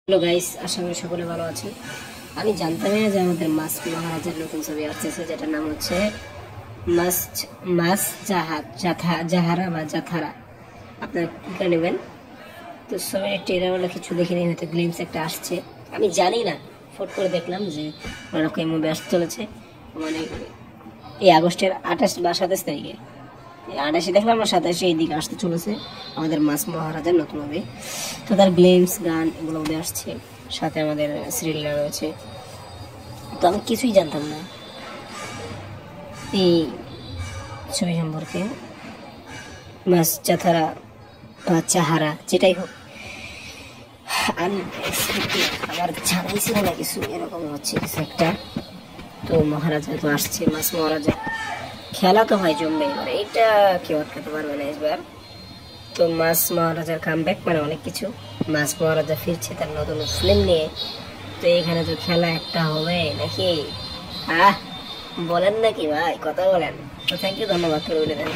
Hello guys, আশা করি সকলে ভালো আছেন। আমি জানতামই না যে আমাদের মাস মহারাজের নতুন ছবি আসছে, যেটার নাম হচ্ছে মাস জাহারা বা জাথারা। আপনারা কি করে নেবেন? তো ছবির ট্রেলার কিছু দেখিনি, হয়তো গ্লিমস একটা আসছে, আমি জানি না। ফট করে দেখলাম যে ওরকম এই মুভি আসতে চলেছে, মানে এই আগস্টের 28 বা 27 তারিখে। 28 দেখলাম না, 27 এই দিকে আসতে চলেছে আমাদের মাস মহারাজার নতুন মুভি। তো তার গ্লিমস গান এগুলো মধ্যে আসছে, সাথে আমাদের সিরিয়াল রয়েছে। তো আমি কিছুই জানতাম না এই ছবি সম্পর্কে। মাস চাথারা বা চাহারা যেটাই হোক, আমার জানাই ছিল না কিছু, এরকম হচ্ছে কিছু একটা। তো মহারাজা তো আসছে, মাস মহারাজা খেলা তো হয় জমবে, এবার এইটা কেউ আটকাতে পারবে না এবার। তো মাস মহারাজার কামব্যাক মানে অনেক কিছু। মাস মহারাজা ফিরছে তার নতুন ফিল্ম নিয়ে। তো এখানে তো খেলা একটা হবে নাকি? বলেন নাকি ভাই, কথা বলেন। তো থ্যাংক ইউ, ধন্যবাদ করে বলে দেন।